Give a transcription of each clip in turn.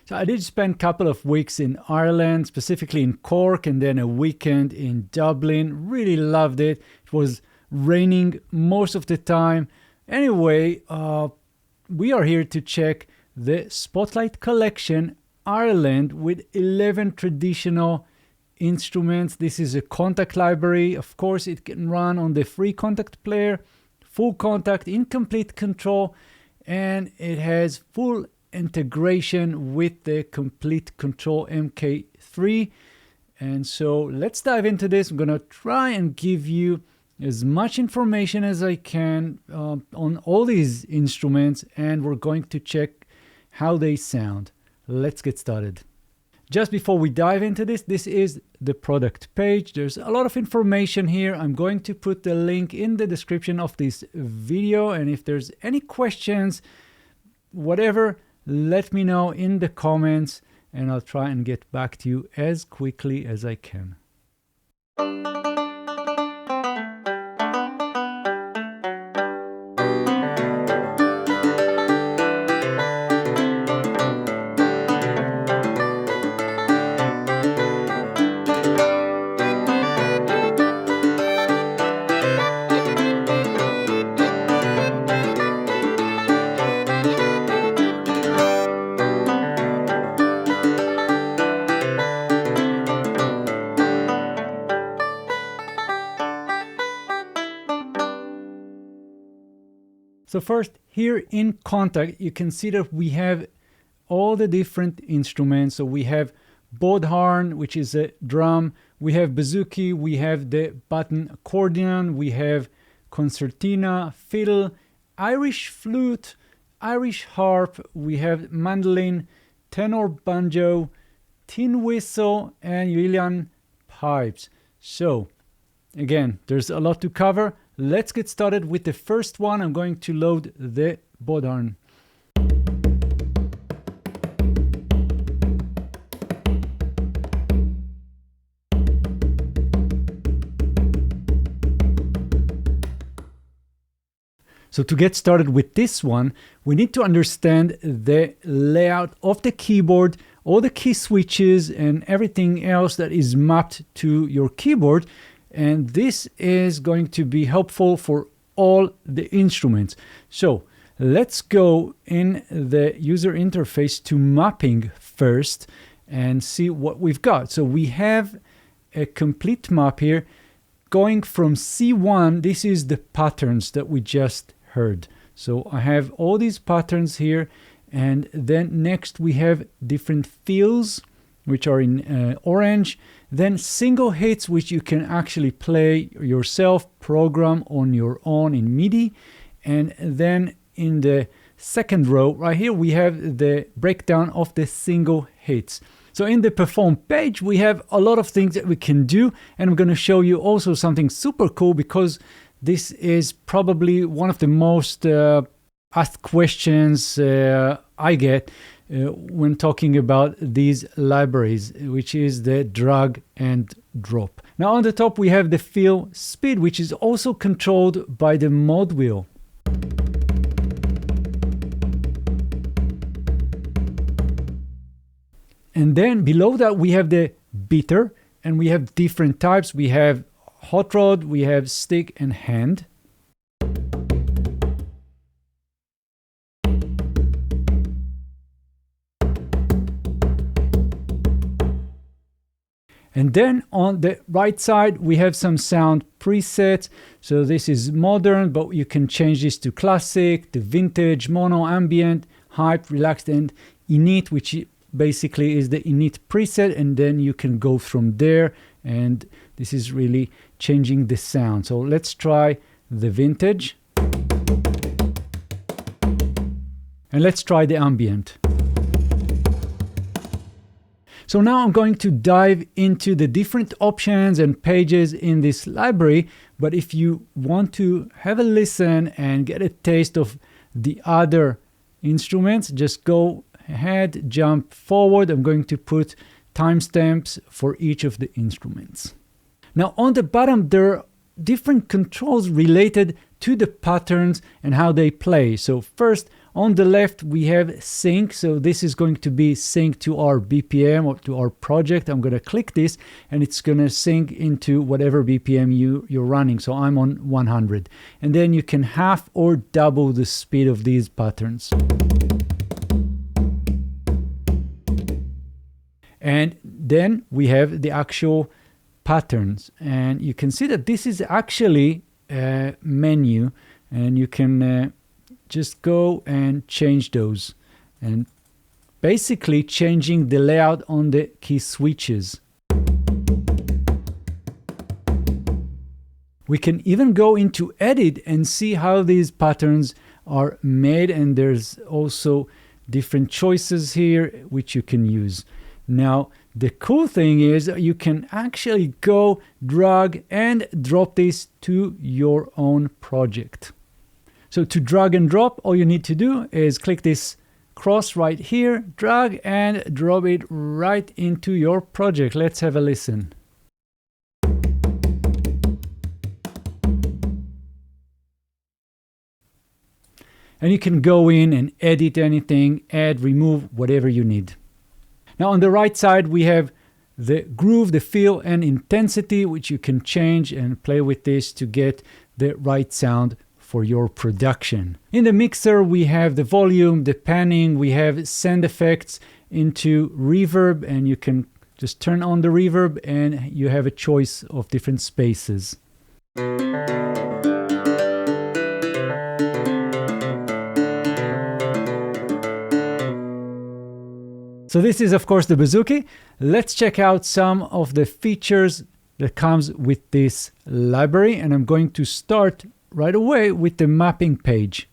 So I did spend a couple of weeks in Ireland, specifically in Cork, and then a weekend in Dublin. Really loved it. It was raining most of the time. Anyway, we are here to check the Spotlight Collection Ireland with 11 traditional instruments. This is a Kontakt library. Of course, it can run on the free Kontakt player, full Kontakt in complete control, and it has full integration with the Complete Control MK3. And so let's dive into this. I'm gonna try and give you as much information as I can on all these instruments, and we're going to check how they sound. Let's get started. Just before we dive into this is the product page. There's a lot of information here. I'm going to put the link in the description of this video, and if there's any questions, whatever, let me know in the comments and I'll try and get back to you as quickly as I can. So first, here in Kontakt, you can see that we have all the different instruments. So we have Bodhrán, which is a drum. We have Bouzouki. We have the button accordion. We have Concertina, Fiddle, Irish flute, Irish harp. We have Mandolin, Tenor banjo, tin whistle, and Uilleann pipes. So again, there's a lot to cover. Let's get started with the first one. I'm going to load the Bodhrán. So to get started with this one, we need to understand the layout of the keyboard, all the key switches and everything else that is mapped to your keyboard. And this is going to be helpful for all the instruments. So let's go in the user interface to mapping first and see what we've got. So we have a complete map here going from C1. This is the patterns that we just heard. So I have all these patterns here, and then next we have different fills, which are in orange, then single hits, which you can actually play yourself, program on your own in MIDI. And then in the second row right here, we have the breakdown of the single hits. So in the perform page, we have a lot of things that we can do. And I'm going to show you also something super cool, because this is probably one of the most asked questions I get when talking about these libraries, which is the drag and drop. Now on the top we have the fill speed, which is also controlled by the mode wheel. And then below that we have the beater, and we have different types. We have hot rod, we have stick and hand. And then on the right side, we have some sound presets. So this is modern, but you can change this to classic, to vintage, mono, ambient, hype, relaxed, and init, which basically is the init preset. And then you can go from there. And this is really changing the sound. So let's try the vintage. And let's try the ambient. So now I'm going to dive into the different options and pages in this library. But if you want to have a listen and get a taste of the other instruments, just go ahead, jump forward. I'm going to put timestamps for each of the instruments. Now on the bottom, there are different controls related to the patterns and how they play. So first, On the left, we have sync. So this is going to be sync to our BPM or to our project. I'm going to click this and it's going to sync into whatever BPM you're running. So I'm on 100. And then you can half or double the speed of these patterns. And then we have the actual patterns. And you can see that this is actually a menu. And you can just go and change those. And basically changing the layout on the key switches. We can even go into edit and see how these patterns are made. And there's also different choices here which you can use. Now, the cool thing is you can actually go drag and drop this to your own project. So to drag and drop, all you need to do is click this cross right here, drag and drop it right into your project. Let's have a listen. And you can go in and edit anything, add, remove, whatever you need. Now on the right side, we have the groove, the feel and intensity, which you can change and play with this to get the right sound for your production. In the mixer, we have the volume, the panning, we have send effects into reverb, and you can just turn on the reverb and you have a choice of different spaces. So this is of course the Bouzouki. Let's check out some of the features that comes with this library, and I'm going to start right away with the mapping page.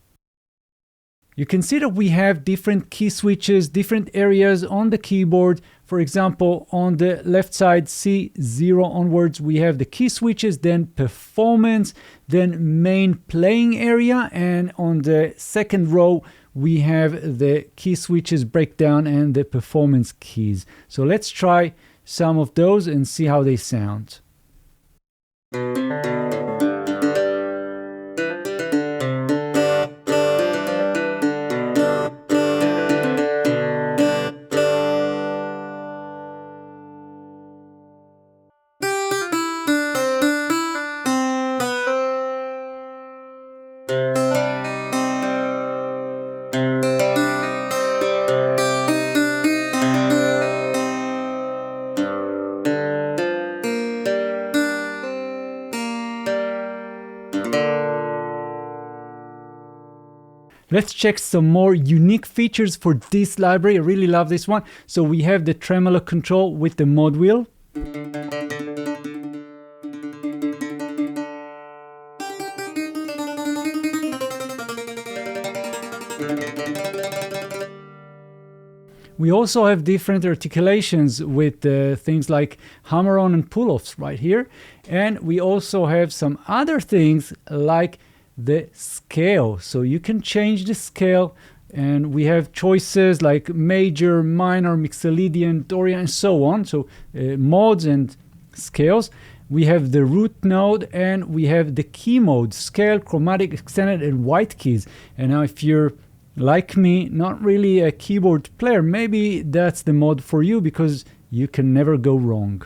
You can see that we have different key switches, different areas on the keyboard. For example, on the left side, C0 onwards, we have the key switches, then performance, then main playing area, and on the second row, we have the key switches breakdown and the performance keys. So let's try some of those and see how they sound. Let's check some more unique features for this library. I really love this one. So we have the tremolo control with the mod wheel. We also have different articulations with things like hammer-on and pull-offs right here. And we also have some other things like the scale. So you can change the scale, and we have choices like major, minor, mixolydian, Dorian, and so on. So modes and scales. We have the root node, and we have the key mode, scale, chromatic, extended, and white keys. And now if you're like me, not really a keyboard player, maybe that's the mode for you because you can never go wrong.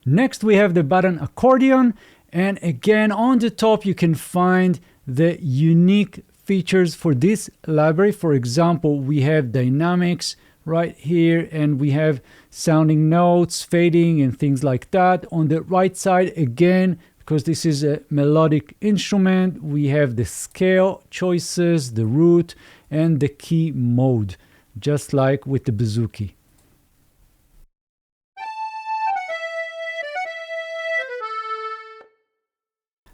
Next, we have the button accordion, and again on the top you can find the unique features for this library. For example, we have dynamics right here, and we have sounding notes, fading, and things like that. On the right side, again, because this is a melodic instrument, we have the scale choices, the root, and the key mode, just like with the Bouzouki.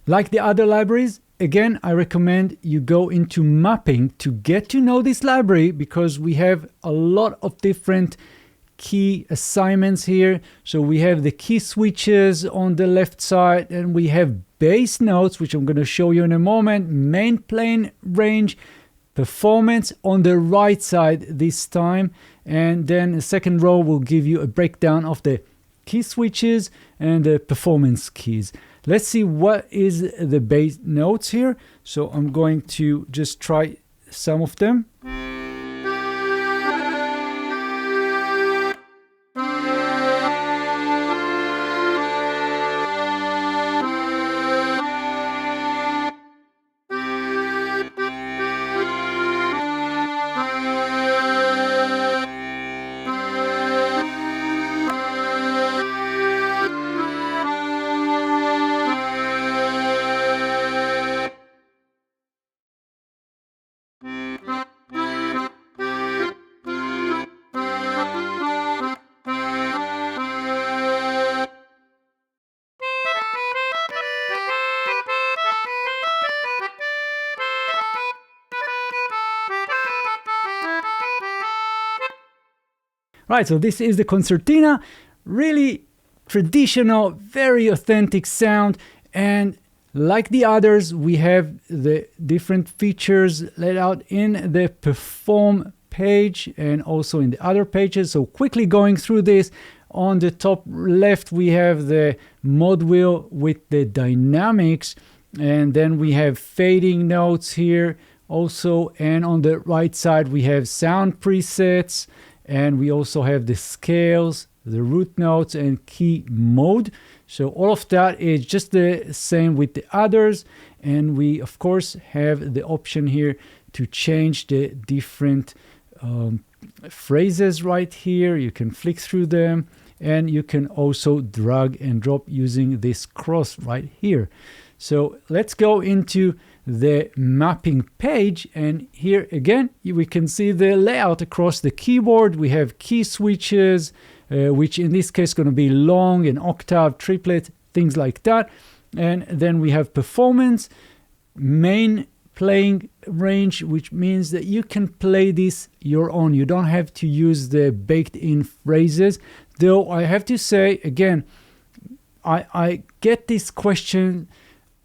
Like the other libraries, again, I recommend you go into mapping to get to know this library, because we have a lot of different key assignments here. So we have the key switches on the left side, and we have bass notes, which I'm going to show you in a moment, main playing range, performance on the right side this time, and then the second row will give you a breakdown of the key switches and the performance keys. Let's see what is the bass notes here. So I'm going to just try some of them. Right, so this is the Concertina, really traditional, very authentic sound, and like the others, we have the different features laid out in the perform page and also in the other pages. So quickly going through this, on the top left we have the mod wheel with the dynamics, and then we have fading notes here also, and on the right side we have sound presets, and we also have the scales, the root notes, and key mode. So all of that is just the same with the others. And we, of course, have the option here to change the different phrases right here. You can flick through them, and you can also drag and drop using this cross right here. So let's go into the mapping page, and here again we can see the layout across the keyboard. We have key switches, which in this case going to be long and octave, triplet, things like that. And then we have performance, main playing range, which means that you can play this your own. You don't have to use the baked in phrases, though I have to say again, I get this question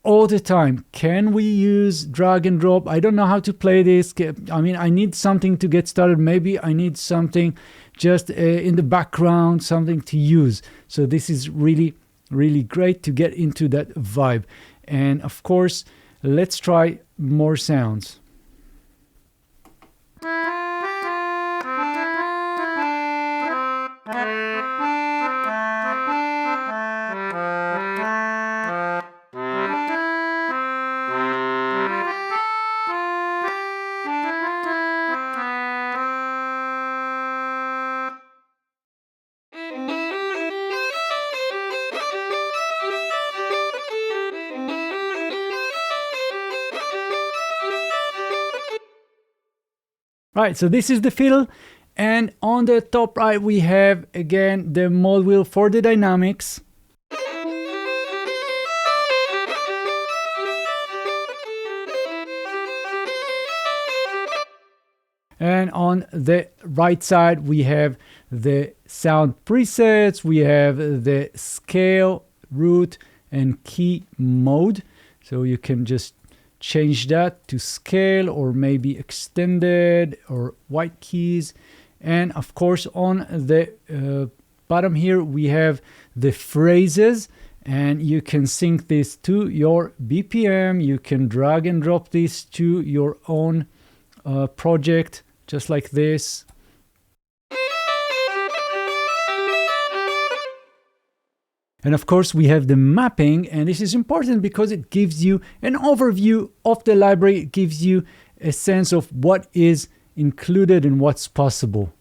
all the time. Can we use drag and drop? I don't know how to play this. I mean, I need something to get started. Maybe I need something just in the background, something to use. So this is really, really great to get into that vibe. And of course, let's try more sounds. Right, so this is the fiddle, and on the top right we have again the mod wheel for the dynamics. And on the right side we have the sound presets, we have the scale, root, and key mode. So you can just change that to scale or maybe extended or white keys. And of course on the bottom here we have the phrases, and you can sync this to your BPM. You can drag and drop this to your own project just like this. And of course we have the mapping, and this is important because it gives you an overview of the library. It gives you a sense of what is included and what's possible.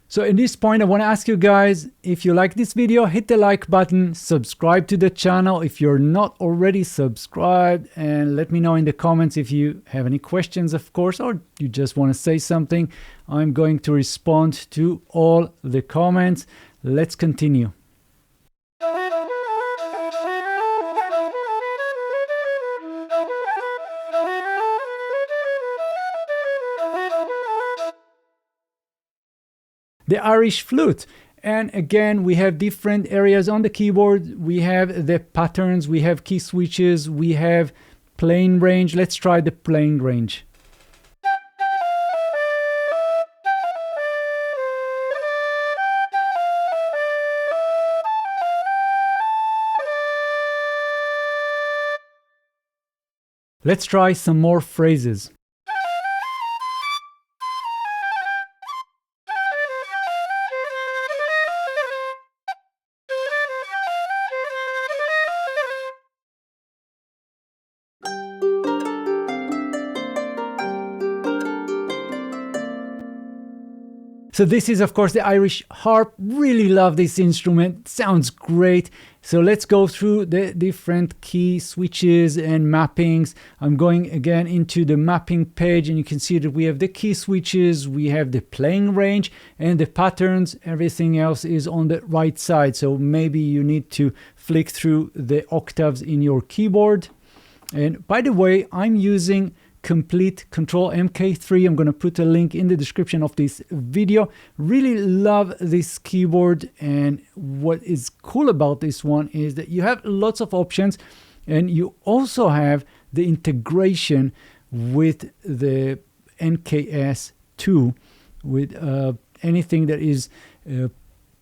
So at this point I want to ask you guys, if you like this video, hit the like button, subscribe to the channel if you're not already subscribed, and let me know in the comments if you have any questions, of course, or you just want to say something. I'm going to respond to all the comments. Let's continue. the Irish flute. And again, we have different areas on the keyboard. We have the patterns, we have key switches, we have playing range. Let's try the playing range. Let's try some more phrases. So this is, of course, the Irish harp. Really love this instrument. Sounds great. So let's go through the different key switches and mappings. I'm going again into the mapping page, and you can see that we have the key switches, we have the playing range, and the patterns. Everything else is on the right side. So maybe you need to flick through the octaves in your keyboard. And by the way, I'm using Complete Control MK3. I'm going to put a link in the description of this video. Really love this keyboard, and what is cool about this one is that you have lots of options, and you also have the integration with the NKS2 with anything that is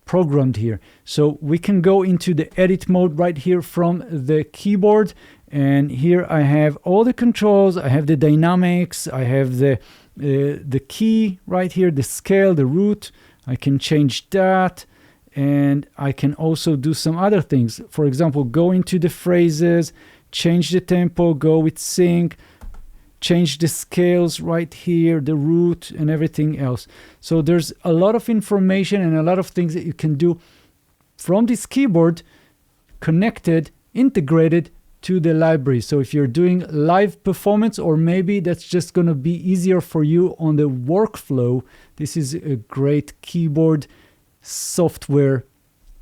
programmed here. So we can go into the edit mode right here from the keyboard. And here I have all the controls. I have the dynamics. I have the key right here, the scale, the root. I can change that. And I can also do some other things. For example, go into the phrases, change the tempo, go with sync, change the scales right here, the root and everything else. So there's a lot of information and a lot of things that you can do from this keyboard, connected, integrated to the library. So if you're doing live performance, or maybe that's just going to be easier for you on the workflow, this is a great keyboard software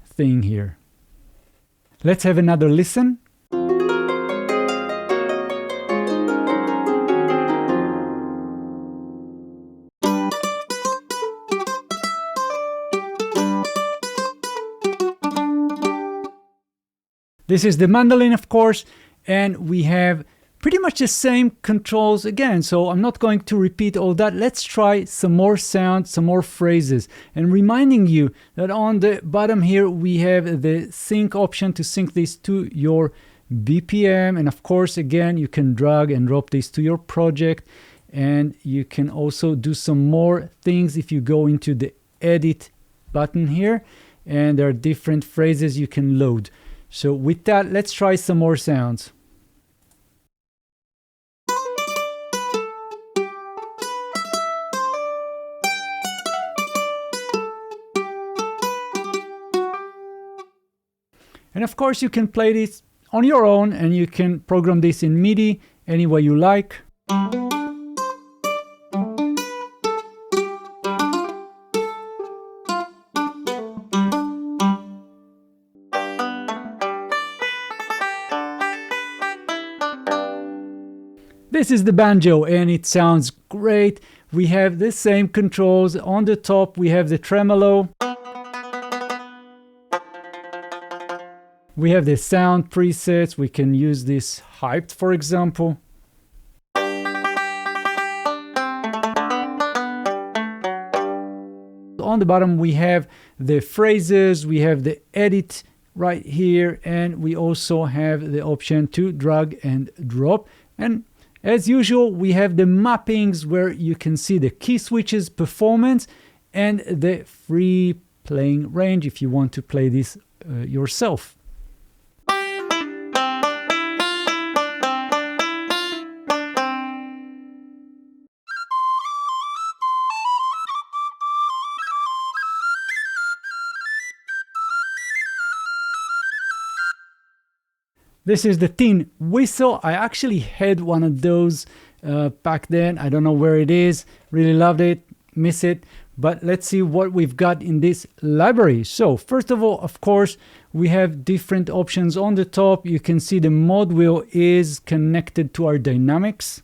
thing here. Let's have another listen. This is the mandolin, of course, and we have pretty much the same controls again. So I'm not going to repeat all that. Let's try some more sounds, some more phrases. And reminding you that on the bottom here, we have the sync option to sync this to your BPM. And of course, again, you can drag and drop this to your project. And you can also do some more things if you go into the edit button here. And there are different phrases you can load. So with that, let's try some more sounds. And of course, you can play this on your own, and you can program this in MIDI any way you like. This is the banjo, and it sounds great. We have the same controls. On the top, we have the tremolo. We have the sound presets. We can use this hyped, for example. On the bottom, we have the phrases. We have the edit right here, and we also have the option to drag and drop. And as usual, we have the mappings where you can see the key switches, performance, and the free playing range if you want to play this yourself. This is the tin whistle. I actually had one of those back then. I don't know where it is. Really loved it. Miss it. But let's see what we've got in this library. So first of all, of course, we have different options on the top. You can see the mod wheel is connected to our dynamics.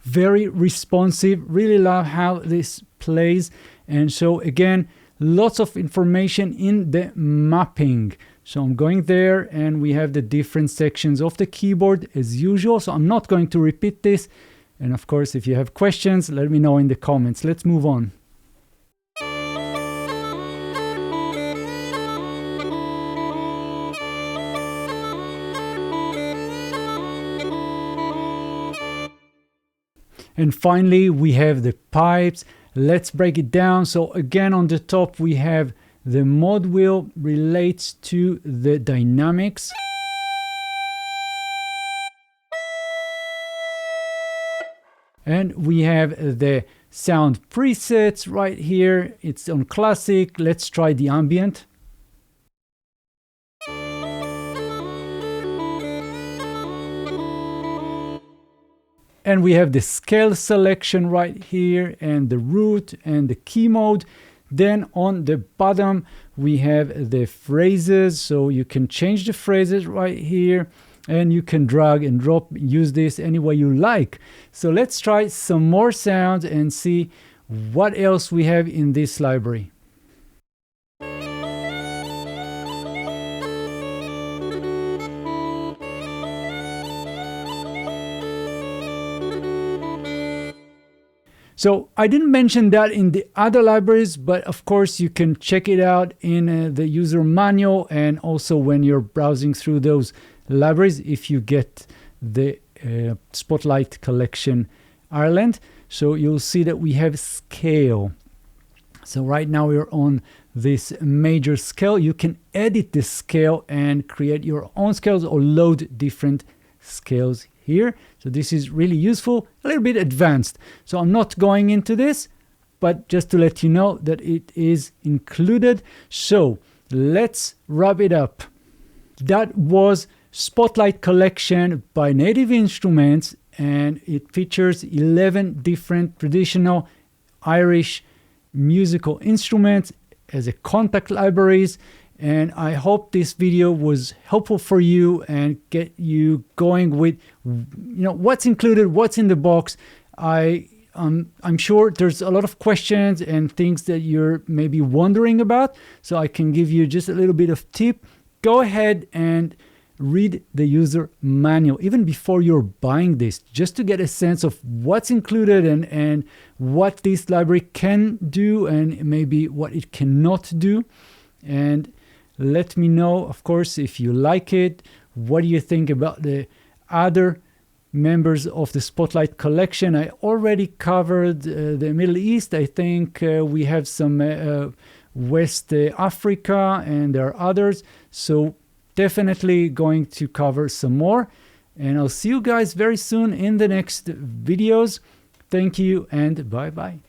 very responsive. Really love how this plays. And so again, lots of information in the mapping. So I'm going there and we have the different sections of the keyboard as usual. So I'm not going to repeat this. And of course, if you have questions, let me know in the comments. Let's move on. And finally, we have the pipes. Let's break it down. So again, on the top, we have the mod wheel relates to the dynamics. And we have the sound presets right here. It's on classic. Let's try the ambient. And we have the scale selection right here and the root and the key mode. Then on the bottom, we have the phrases. So you can change the phrases right here and you can drag and drop, use this any way you like. So let's try some more sounds and see what else we have in this library. So I didn't mention that in the other libraries, but of course you can check it out in the user manual and also when you're browsing through those libraries if you get the Spotlight Collection Ireland. So you'll see that we have scale. So right now we're on this major scale. You can edit the scale and create your own scales or load different scales here. So this is really useful, a little bit advanced. So I'm not going into this, but just to let you know that it is included. So let's wrap it up. That was Spotlight Collection by Native Instruments, and it features 11 different traditional Irish musical instruments as a contact libraries. And I hope this video was helpful for you and get you going with, what's included, what's in the box. I'm sure there's a lot of questions and things that you're maybe wondering about. So I can give you just a little bit of tip. Go ahead and read the user manual even before you're buying this, just to get a sense of what's included and what this library can do and maybe what it cannot do. And let me know, of course, if you like it. What do you think about the other members of the Spotlight Collection? I already covered the Middle East. I think we have some West Africa and there are others. So definitely going to cover some more. And I'll see you guys very soon in the next videos. Thank you and bye-bye.